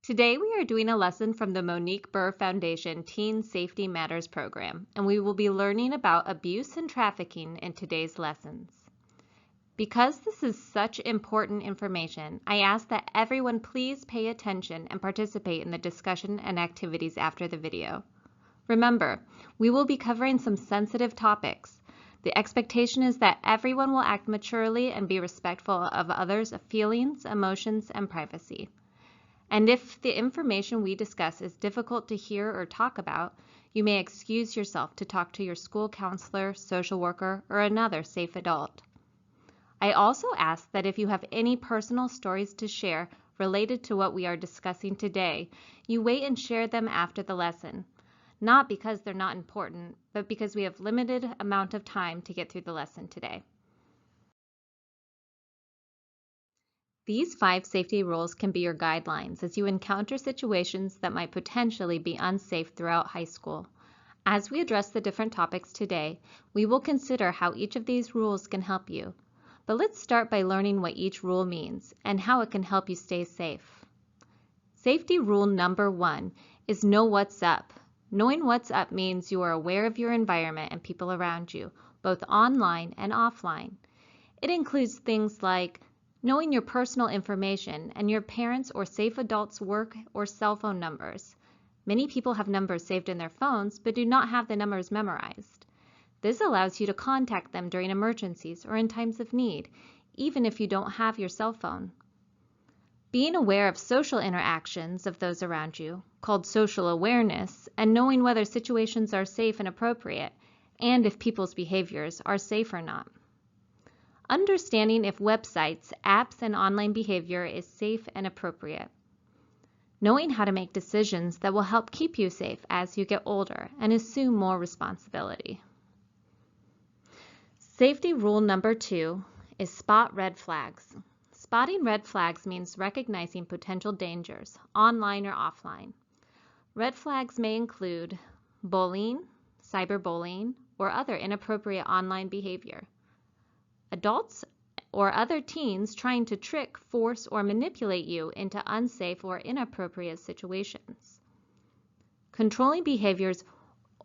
Today we are doing a lesson from the Monique Burr Foundation Teen Safety Matters program, and we will be learning about abuse and trafficking in today's lessons. Because this is such important information, I ask that everyone please pay attention and participate in the discussion and activities after the video. Remember, we will be covering some sensitive topics. The expectation is that everyone will act maturely and be respectful of others' feelings, emotions, and privacy. And if the information we discuss is difficult to hear or talk about, you may excuse yourself to talk to your school counselor, social worker, or another safe adult. I also ask that if you have any personal stories to share related to what we are discussing today, you wait and share them after the lesson. Not because they're not important, but because we have limited amount of time to get through the lesson today. These 5 safety rules can be your guidelines as you encounter situations that might potentially be unsafe throughout high school. As we address the different topics today, we will consider how each of these rules can help you. But let's start by learning what each rule means and how it can help you stay safe. Safety rule number 1 is know what's up. Knowing what's up means you are aware of your environment and people around you, both online and offline. It includes things like knowing your personal information and your parents' or safe adults' work or cell phone numbers. Many people have numbers saved in their phones but do not have the numbers memorized. This allows you to contact them during emergencies or in times of need, even if you don't have your cell phone. Being aware of social interactions of those around you, called social awareness, and knowing whether situations are safe and appropriate, and if people's behaviors are safe or not. Understanding if websites, apps, and online behavior is safe and appropriate. Knowing how to make decisions that will help keep you safe as you get older and assume more responsibility. Safety rule number 2 is spot red flags. Spotting red flags means recognizing potential dangers, online or offline. Red flags may include bullying, cyberbullying, or other inappropriate online behavior. Adults or other teens trying to trick, force, or manipulate you into unsafe or inappropriate situations. Controlling behaviors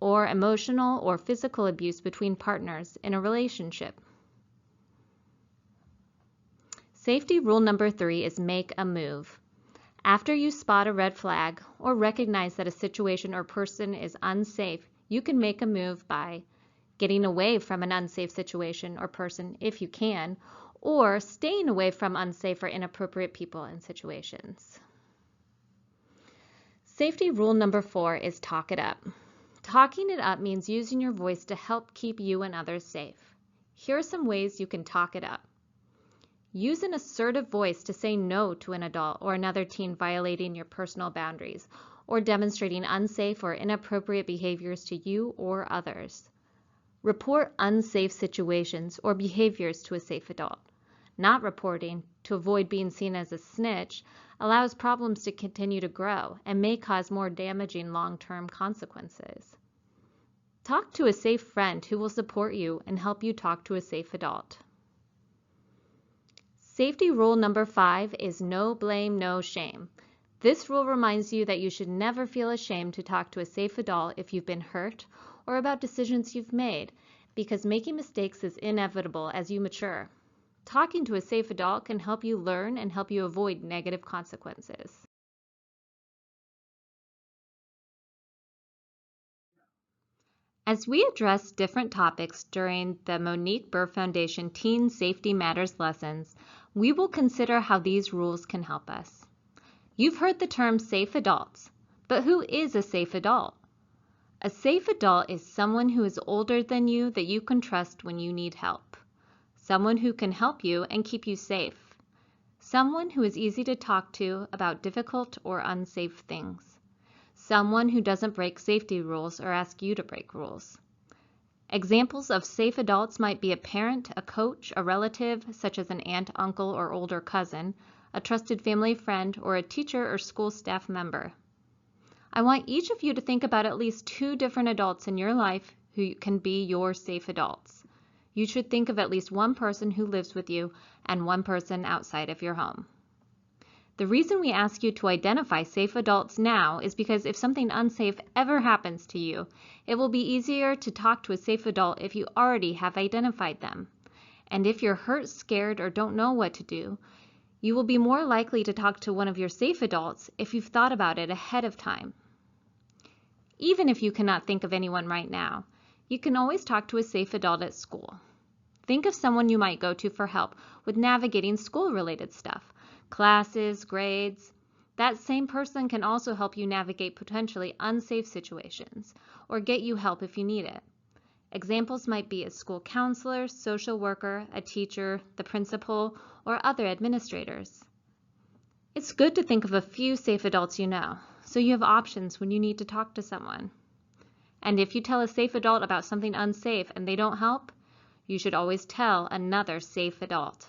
or emotional or physical abuse between partners in a relationship. Safety rule number 3 is make a move. After you spot a red flag or recognize that a situation or person is unsafe, you can make a move by getting away from an unsafe situation or person if you can, or staying away from unsafe or inappropriate people and situations. Safety rule number 4 is talk it up. Talking it up means using your voice to help keep you and others safe. Here are some ways you can talk it up. Use an assertive voice to say no to an adult or another teen violating your personal boundaries or demonstrating unsafe or inappropriate behaviors to you or others. Report unsafe situations or behaviors to a safe adult. Not reporting, to avoid being seen as a snitch, allows problems to continue to grow and may cause more damaging long-term consequences. Talk to a safe friend who will support you and help you talk to a safe adult. Safety rule number 5 is no blame, no shame. This rule reminds you that you should never feel ashamed to talk to a safe adult if you've been hurt or about decisions you've made, because making mistakes is inevitable as you mature. Talking to a safe adult can help you learn and help you avoid negative consequences. As we address different topics during the Monique Burr Foundation Teen Safety Matters lessons, we will consider how these rules can help us. You've heard the term safe adults, but who is a safe adult? A safe adult is someone who is older than you that you can trust when you need help. Someone who can help you and keep you safe. Someone who is easy to talk to about difficult or unsafe things. Someone who doesn't break safety rules or ask you to break rules. Examples of safe adults might be a parent, a coach, a relative, such as an aunt, uncle, or older cousin, a trusted family friend, or a teacher or school staff member. I want each of you to think about at least 2 different adults in your life who can be your safe adults. You should think of at least one person who lives with you and one person outside of your home. The reason we ask you to identify safe adults now is because if something unsafe ever happens to you, it will be easier to talk to a safe adult if you already have identified them. And if you're hurt, scared, or don't know what to do, you will be more likely to talk to one of your safe adults if you've thought about it ahead of time. Even if you cannot think of anyone right now, you can always talk to a safe adult at school. Think of someone you might go to for help with navigating school-related stuff, classes, grades. That same person can also help you navigate potentially unsafe situations or get you help if you need it. Examples might be a school counselor, social worker, a teacher, the principal, or other administrators. It's good to think of a few safe adults you know, so you have options when you need to talk to someone. And if you tell a safe adult about something unsafe and they don't help, you should always tell another safe adult.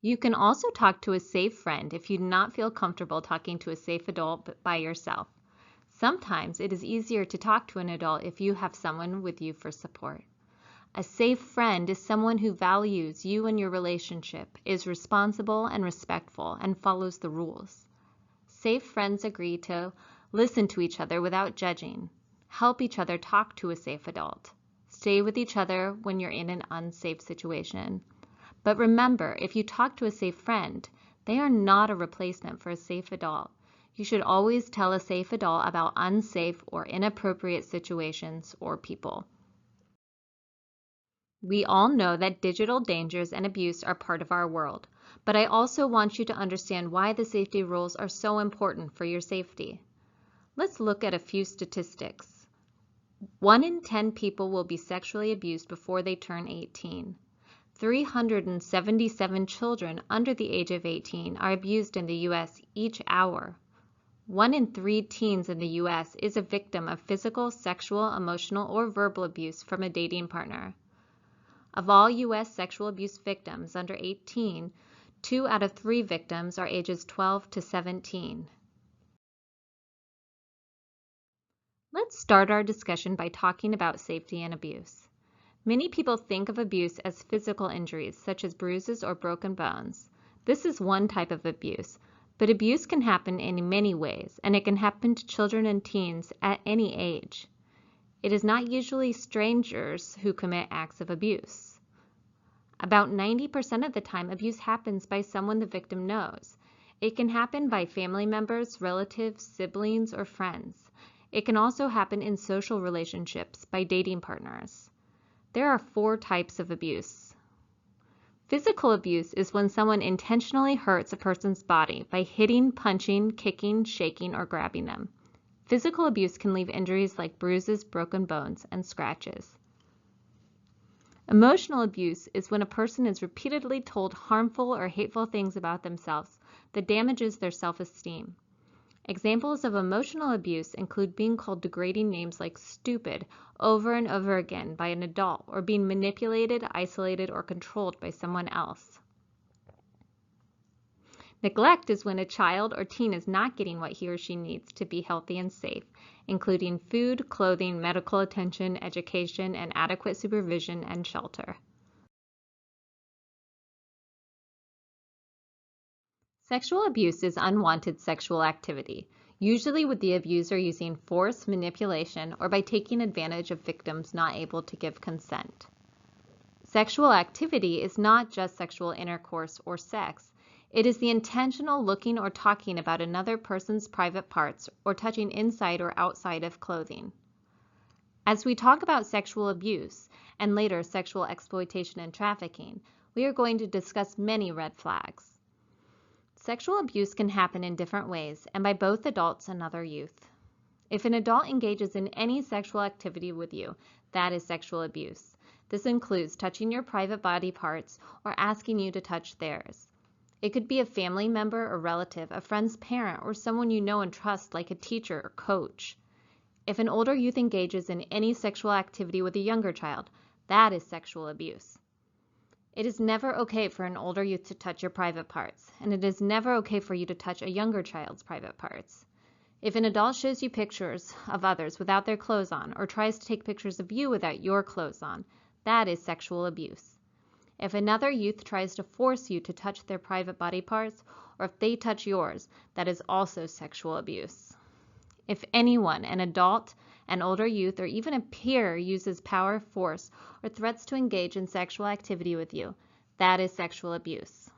You can also talk to a safe friend if you do not feel comfortable talking to a safe adult by yourself. Sometimes it is easier to talk to an adult if you have someone with you for support. A safe friend is someone who values you and your relationship, is responsible and respectful, and follows the rules. Safe friends agree to listen to each other without judging, help each other talk to a safe adult, stay with each other when you're in an unsafe situation. But remember, if you talk to a safe friend, they are not a replacement for a safe adult. You should always tell a safe adult about unsafe or inappropriate situations or people. We all know that digital dangers and abuse are part of our world, but I also want you to understand why the safety rules are so important for your safety. Let's look at a few statistics. 1 in 10 people will be sexually abused before they turn 18. 377 children under the age of 18 are abused in the U.S. each hour. 1 in 3 teens in the U.S. is a victim of physical, sexual, emotional, or verbal abuse from a dating partner. Of all U.S. sexual abuse victims under 18, 2 out of 3 victims are ages 12 to 17. Let's start our discussion by talking about safety and abuse. Many people think of abuse as physical injuries, such as bruises or broken bones. This is one type of abuse, but abuse can happen in many ways, and it can happen to children and teens at any age. It is not usually strangers who commit acts of abuse. About 90% of the time, abuse happens by someone the victim knows. It can happen by family members, relatives, siblings, or friends. It can also happen in social relationships by dating partners. There are 4 types of abuse. Physical abuse is when someone intentionally hurts a person's body by hitting, punching, kicking, shaking, or grabbing them. Physical abuse can leave injuries like bruises, broken bones, and scratches. Emotional abuse is when a person is repeatedly told harmful or hateful things about themselves that damages their self-esteem. Examples of emotional abuse include being called degrading names like stupid over and over again by an adult, or being manipulated, isolated, or controlled by someone else. Neglect is when a child or teen is not getting what he or she needs to be healthy and safe, including food, clothing, medical attention, education, and adequate supervision and shelter. Sexual abuse is unwanted sexual activity, usually with the abuser using force, manipulation, or by taking advantage of victims not able to give consent. Sexual activity is not just sexual intercourse or sex. It is the intentional looking or talking about another person's private parts or touching inside or outside of clothing. As we talk about sexual abuse and later sexual exploitation and trafficking, we are going to discuss many red flags. Sexual abuse can happen in different ways and by both adults and other youth. If an adult engages in any sexual activity with you, that is sexual abuse. This includes touching your private body parts or asking you to touch theirs. It could be a family member or relative, a friend's parent, or someone you know and trust like a teacher or coach. If an older youth engages in any sexual activity with a younger child, that is sexual abuse. It is never okay for an older youth to touch your private parts, and it is never okay for you to touch a younger child's private parts. If an adult shows you pictures of others without their clothes on or tries to take pictures of you without your clothes on, that is sexual abuse. If another youth tries to force you to touch their private body parts, or if they touch yours, that is also sexual abuse. If anyone, an adult, an older youth, or even a peer uses power, force, or threats to engage in sexual activity with you, that is sexual abuse.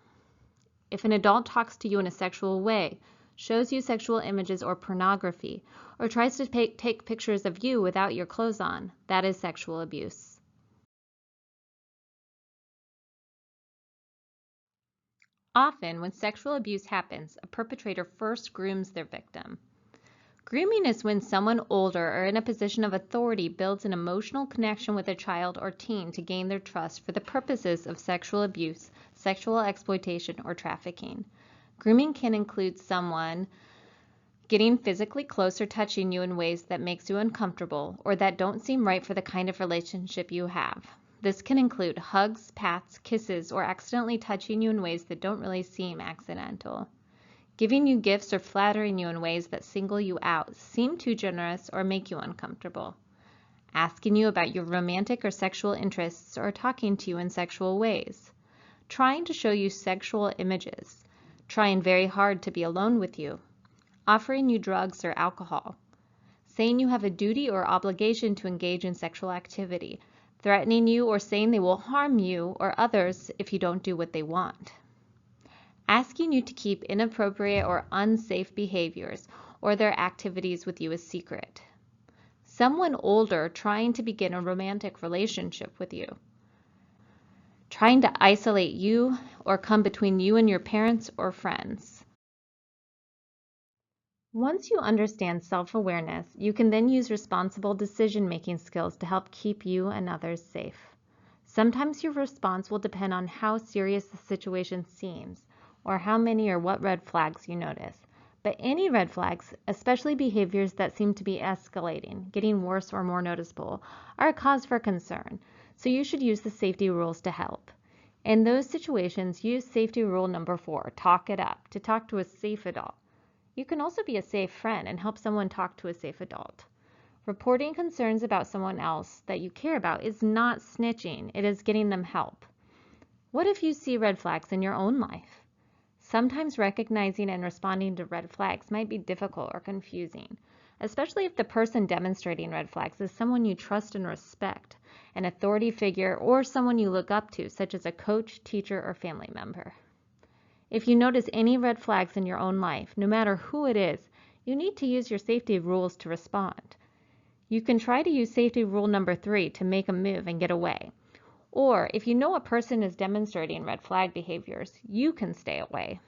If an adult talks to you in a sexual way, shows you sexual images or pornography, or tries to take pictures of you without your clothes on, that is sexual abuse. Often, when sexual abuse happens, a perpetrator first grooms their victim. Grooming is when someone older or in a position of authority builds an emotional connection with a child or teen to gain their trust for the purposes of sexual abuse, sexual exploitation, or trafficking. Grooming can include someone getting physically close or touching you in ways that makes you uncomfortable or that don't seem right for the kind of relationship you have. This can include hugs, pats, kisses, or accidentally touching you in ways that don't really seem accidental. Giving you gifts or flattering you in ways that single you out, seem too generous, or make you uncomfortable. Asking you about your romantic or sexual interests or talking to you in sexual ways. Trying to show you sexual images. Trying very hard to be alone with you. Offering you drugs or alcohol. Saying you have a duty or obligation to engage in sexual activity. Threatening you or saying they will harm you or others if you don't do what they want. Asking you to keep inappropriate or unsafe behaviors or their activities with you a secret. Someone older trying to begin a romantic relationship with you. Trying to isolate you or come between you and your parents or friends. Once you understand self-awareness, you can then use responsible decision-making skills to help keep you and others safe. Sometimes your response will depend on how serious the situation seems, or how many or what red flags you notice. But any red flags, especially behaviors that seem to be escalating, getting worse or more noticeable, are a cause for concern, so you should use the safety rules to help. In those situations, use safety rule number 4, talk it up, to talk to a safe adult. You can also be a safe friend and help someone talk to a safe adult. Reporting concerns about someone else that you care about is not snitching, it is getting them help. What if you see red flags in your own life? Sometimes recognizing and responding to red flags might be difficult or confusing, especially if the person demonstrating red flags is someone you trust and respect, an authority figure, or someone you look up to, such as a coach, teacher, or family member. If you notice any red flags in your own life, no matter who it is, you need to use your safety rules to respond. You can try to use safety rule number 3 to make a move and get away. Or if you know a person is demonstrating red flag behaviors, you can stay away.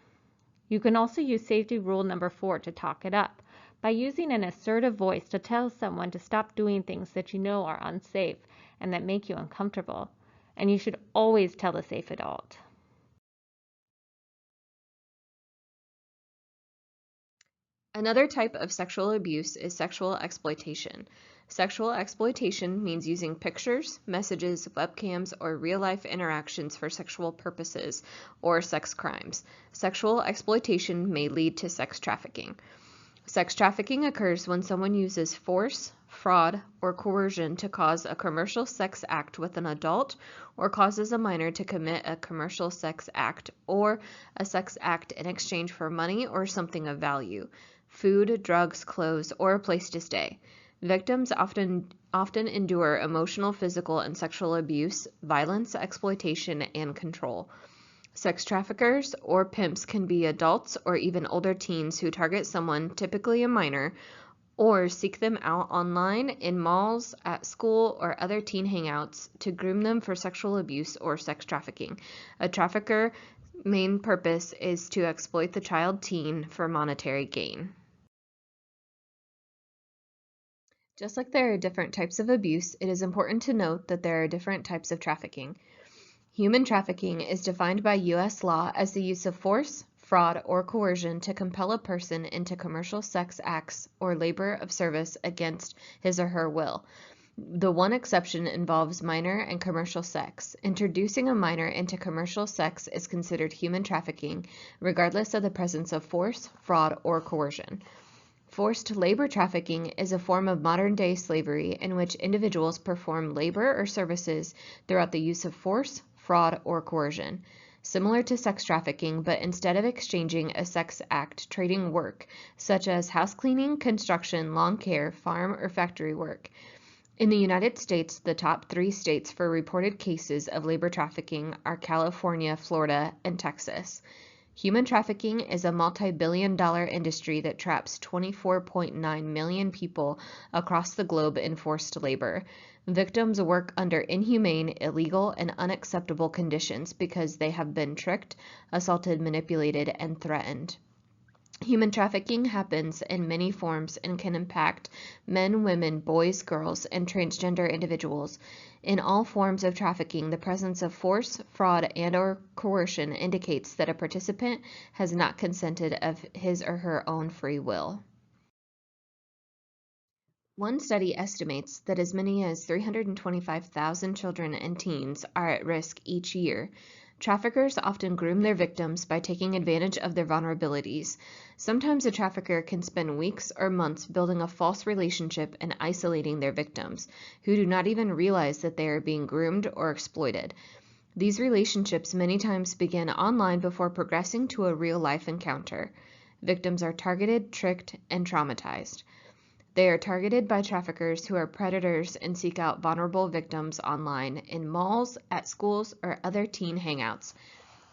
You can also use safety rule number 4 to talk it up by using an assertive voice to tell someone to stop doing things that you know are unsafe and that make you uncomfortable. And you should always tell the safe adult. Another type of sexual abuse is sexual exploitation. Sexual exploitation means using pictures, messages, webcams, or real-life interactions for sexual purposes or sex crimes. Sexual exploitation may lead to sex trafficking. Sex trafficking occurs when someone uses force, fraud, or coercion to cause a commercial sex act with an adult, or causes a minor to commit a commercial sex act or a sex act in exchange for money or something of value, food, drugs, clothes, or a place to stay. Victims often endure emotional, physical, and sexual abuse, violence, exploitation, and control. Sex traffickers or pimps can be adults or even older teens who target someone, typically a minor, or seek them out online, in malls, at school, or other teen hangouts to groom them for sexual abuse or sex trafficking. A trafficker's main purpose is to exploit the child teen for monetary gain. Just like there are different types of abuse, it is important to note that there are different types of trafficking. Human trafficking is defined by U.S. law as the use of force, fraud, or coercion to compel a person into commercial sex acts or labor of service against his or her will. The one exception involves minor and commercial sex. Introducing a minor into commercial sex is considered human trafficking, regardless of the presence of force, fraud, or coercion. Forced labor trafficking is a form of modern-day slavery in which individuals perform labor or services throughout the use of force, fraud, or coercion. Similar to sex trafficking, but instead of exchanging a sex act, trading work, such as house cleaning, construction, lawn care, farm, or factory work. In the United States, the top 3 states for reported cases of labor trafficking are California, Florida, and Texas. Human trafficking is a multi-billion-dollar industry that traps 24.9 million people across the globe in forced labor. Victims work under inhumane, illegal, and unacceptable conditions because they have been tricked, assaulted, manipulated, and threatened. Human trafficking happens in many forms and can impact men, women, boys, girls, and transgender individuals. In all forms of trafficking, the presence of force, fraud, and/or coercion indicates that a participant has not consented of his or her own free will. One study estimates that as many as 325,000 children and teens are at risk each year. Traffickers often groom their victims by taking advantage of their vulnerabilities. Sometimes a trafficker can spend weeks or months building a false relationship and isolating their victims, who do not even realize that they are being groomed or exploited. These relationships many times begin online before progressing to a real-life encounter. Victims are targeted, tricked, and traumatized. They are targeted by traffickers who are predators and seek out vulnerable victims online, in malls, at schools, or other teen hangouts.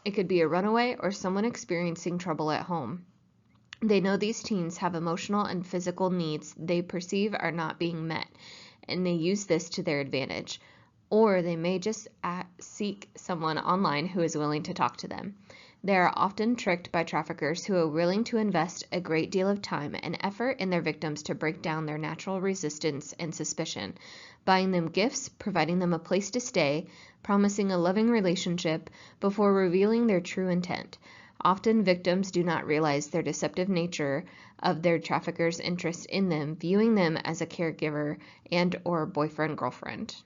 It could be a runaway or someone experiencing trouble at home. They know these teens have emotional and physical needs they perceive are not being met, and they use this to their advantage. Or they may just seek someone online who is willing to talk to them. They are often tricked by traffickers who are willing to invest a great deal of time and effort in their victims to break down their natural resistance and suspicion, buying them gifts, providing them a place to stay, promising a loving relationship before revealing their true intent. Often victims do not realize their deceptive nature of their trafficker's interest in them, viewing them as a caregiver and/or boyfriend-girlfriend.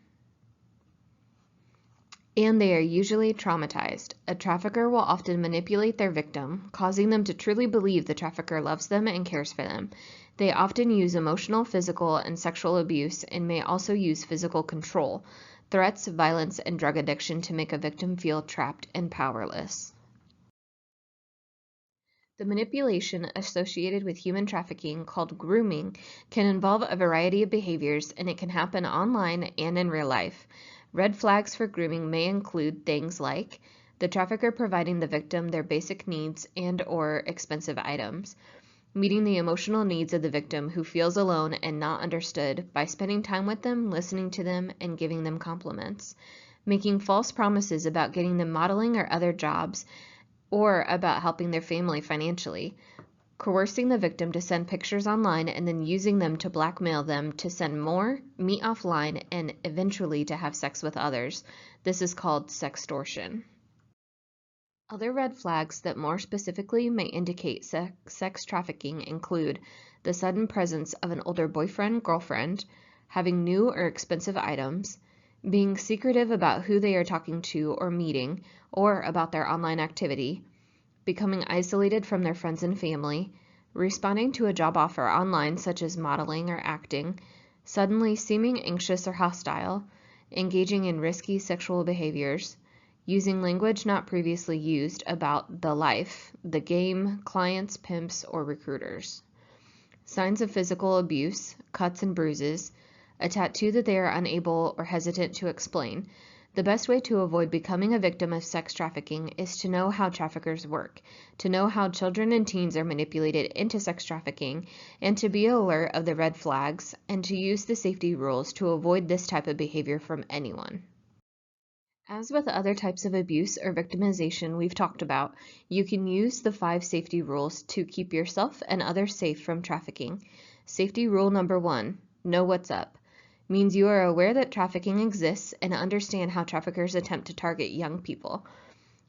And they are usually traumatized. A trafficker will often manipulate their victim, causing them to truly believe the trafficker loves them and cares for them. They often use emotional, physical, and sexual abuse and may also use physical control, threats, violence, and drug addiction to make a victim feel trapped and powerless. The manipulation associated with human trafficking, called grooming, can involve a variety of behaviors, and it can happen online and in real life. Red flags for grooming may include things like the trafficker providing the victim their basic needs and/or expensive items, meeting the emotional needs of the victim who feels alone and not understood by spending time with them, listening to them, and giving them compliments, making false promises about getting them modeling or other jobs, or about helping their family financially, coercing the victim to send pictures online and then using them to blackmail them to send more, meet offline, and eventually to have sex with others. This is called sextortion. Other red flags that more specifically may indicate sex trafficking include the sudden presence of an older boyfriend, girlfriend, having new or expensive items, being secretive about who they are talking to or meeting, or about their online activity, becoming isolated from their friends and family, responding to a job offer online such as modeling or acting, suddenly seeming anxious or hostile, engaging in risky sexual behaviors, using language not previously used about the life, the game, clients, pimps, or recruiters. Signs of physical abuse, cuts and bruises, a tattoo that they are unable or hesitant to explain. The best way to avoid becoming a victim of sex trafficking is to know how traffickers work, to know how children and teens are manipulated into sex trafficking, and to be alert of the red flags, and to use the safety rules to avoid this type of behavior from anyone. As with other types of abuse or victimization we've talked about, you can use the 5 safety rules to keep yourself and others safe from trafficking. Safety rule number 1, know what's up. Means you are aware that trafficking exists and understand how traffickers attempt to target young people.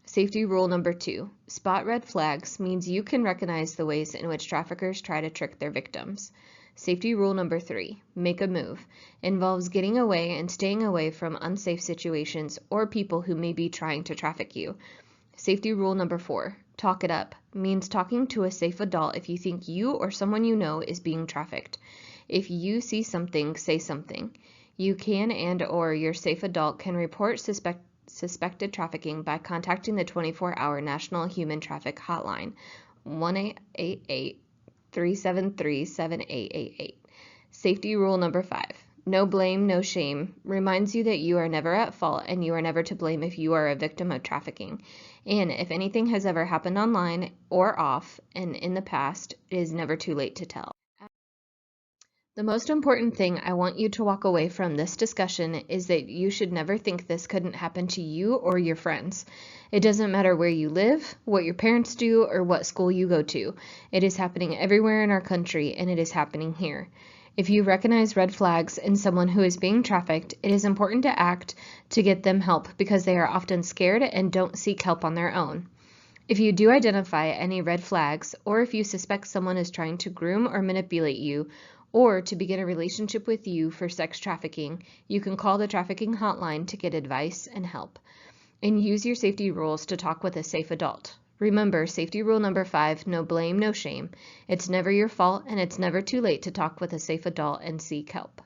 Safety rule number 2, spot red flags, means you can recognize the ways in which traffickers try to trick their victims. Safety rule number 3, make a move, involves getting away and staying away from unsafe situations or people who may be trying to traffic you. Safety rule number 4, Talk it up means talking to a safe adult if you think you or someone you know is being trafficked. If you see something, say something. You can and/or your safe adult can report suspected trafficking by contacting the 24-hour National Human Traffic Hotline, 1-888-373-7888. Safety rule number 5. No blame, no shame reminds you that you are never at fault and you are never to blame if you are a victim of trafficking. And if anything has ever happened online or off and in the past, it is never too late to tell. The most important thing I want you to walk away from this discussion is that you should never think this couldn't happen to you or your friends. It doesn't matter where you live, what your parents do, or what school you go to. It is happening everywhere in our country, and it is happening here. If you recognize red flags in someone who is being trafficked, it is important to act to get them help because they are often scared and don't seek help on their own. If you do identify any red flags, or if you suspect someone is trying to groom or manipulate you, or to begin a relationship with you for sex trafficking, you can call the trafficking hotline to get advice and help. And use your safety rules to talk with a safe adult. Remember, safety rule number 5, no blame, no shame. It's never your fault, and it's never too late to talk with a safe adult and seek help.